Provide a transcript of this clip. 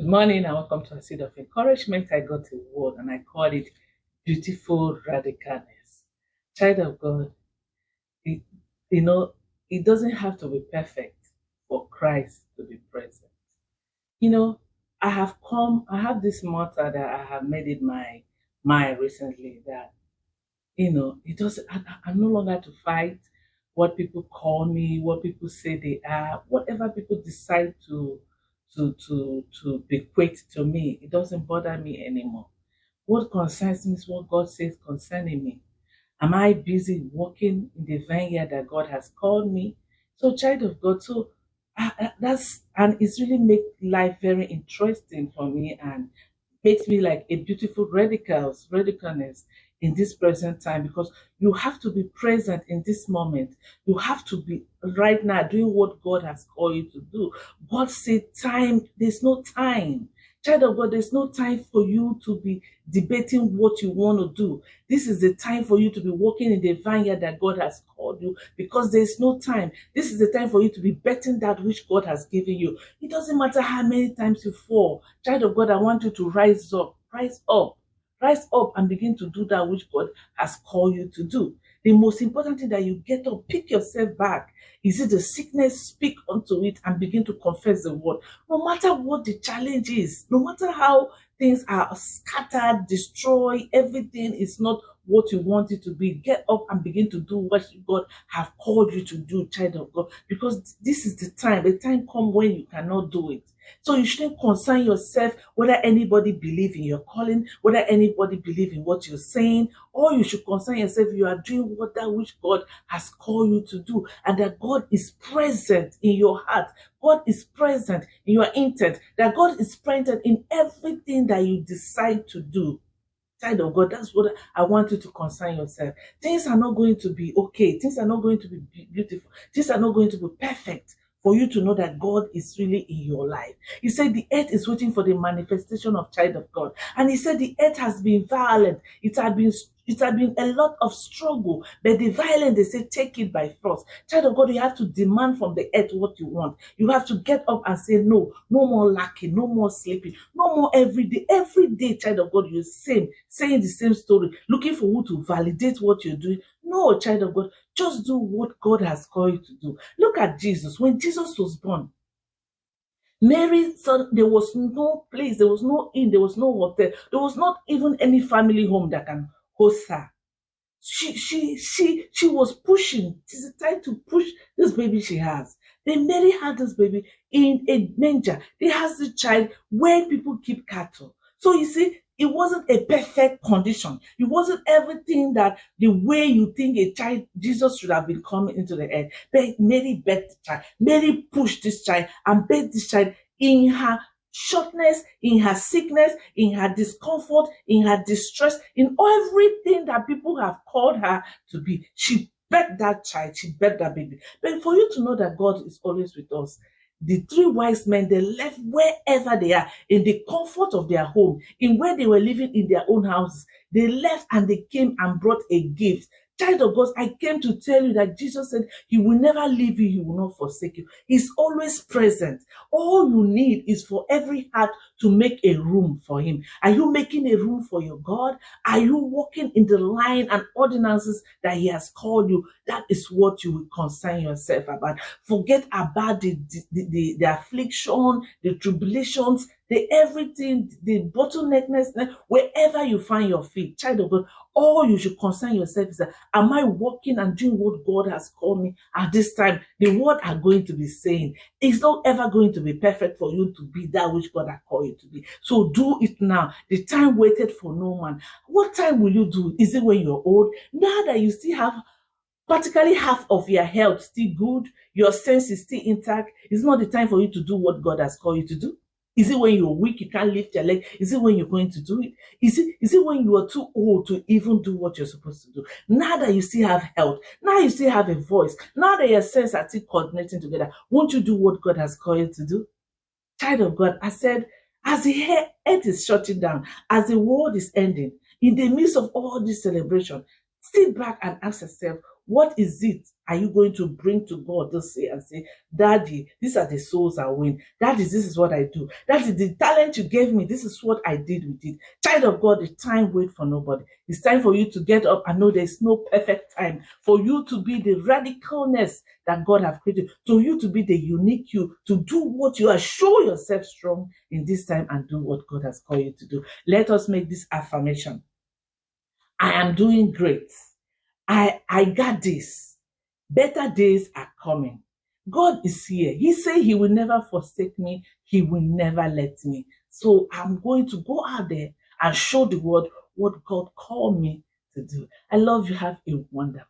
Good morning and welcome to a seed of encouragement. I got a word and I called it beautiful radicalness. Child of God, it, you know, it doesn't have to be perfect for Christ to be present. You know, I have this motto that I have made it my recently that, it doesn't, I'm no longer to fight what people call me, what people say they are, whatever people decide to bequeath to me. It doesn't bother me anymore. What concerns me is what God says concerning me. Am I busy working in the vineyard that God has called me? So, child of God, so that's and it's really make life very interesting for me and makes me like a beautiful radicalness in this present time because you have to be present in this moment. You have to be right now doing what God has called you to do. God said, time, there's no time. Child of God, there's no time for you to be debating what you want to do. This is the time for you to be walking in the vineyard that God has called you because there's no time. This is the time for you to be betting that which God has given you. It doesn't matter how many times you fall. Child of God, I want you to rise up, rise up and begin to do that which God has called you to do. The most important thing that you get up, pick yourself back. Is it the sickness? Speak unto it and begin to confess the word. No matter what the challenge is, no matter how things are scattered, destroyed, everything is not what you want it to be. Get up and begin to do what God have called you to do, child of God, because this is the time come when you cannot do it. So you shouldn't concern yourself whether anybody believe in your calling, whether anybody believe in what you're saying, or you should concern yourself you are doing what that which God has called you to do, and that God is present in your heart. God is present in your intent, that God is present in everything that you decide to do. Child of God, that's what I want you to concern yourself. Things are not going to be okay. Things are not going to be beautiful. Things are not going to be perfect for you to know that God is really in your life. He said the earth is waiting for the manifestation of child of God. And he said the earth has been violent. It had been a lot of struggle, but the violent, they say, take it by force. Child of God, you have to demand from the earth what you want. You have to get up and say, no, no more lacking, no more sleeping, no more every day. Every day, child of God, you're saying the same story, looking for who to validate what you're doing. No, child of God, just do what God has called you to do. Look at Jesus. When Jesus was born, Mary said there was no place, there was no inn, there was no hotel, there was not even any family home that can host her. She was pushing. She's trying to push this baby she has. Then Mary had this baby in a manger. They has the child where people keep cattle. So you see, it wasn't a perfect condition. It wasn't everything that the way you think a child, Jesus should have been coming into the earth. But Mary birthed the child. Mary pushed this child and birthed this child in her shortness, in her sickness, in her discomfort, in her distress, in everything that people have called her to be. She birthed that child, she birthed that baby. But for you to know that God is always with us, the three wise men, they left wherever they are, in the comfort of their home, in where they were living in their own houses. They left and they came and brought a gift. Child of God, I came to tell you that Jesus said he will never leave you, he will not forsake you. He's always present. All you need is for every heart to make a room for him. Are you making a room for your God? Are you walking in the line and ordinances that he has called you? That is what you will concern yourself about. Forget about the affliction, the tribulations, the everything, the bottleneckness, wherever you find your feet. Child of God, all you should concern yourself is that, am I walking and doing what God has called me at this time? The word are going to be saying, it's not ever going to be perfect for you to be that which God has called you to be. So do it now. The time waited for no man. What time will you do? Is it when you're old? Now that you still have practically half of your health still good, your sense is still intact, it's not the time for you to do what God has called you to do. Is it when you're weak, you can't lift your leg? Is it when you're going to do it? Is it when you are too old to even do what you're supposed to do? Now that you still have health, now you still have a voice, now that your senses are still coordinating together, won't you do what God has called you to do? Child of God, I said, as the earth is shutting down, as the world is ending, in the midst of all this celebration, sit back and ask yourself, What is it are you going to bring to God to say and say, Daddy, these are the souls I win. Daddy, this is what I do. Daddy, the talent you gave me, this is what I did with it. Child of God, it's time wait for nobody. It's time for you to get up and know there's no perfect time for you to be the radicalness that God has created, to you to be the unique you, to do what you are. Show yourself strong in this time and do what God has called you to do. Let us make this affirmation. I am doing great. I got this. Better days are coming. God is here. He said he will never forsake me. He will never let me. So I'm going to go out there and show the world what God called me to do. I love you. Have a wonderful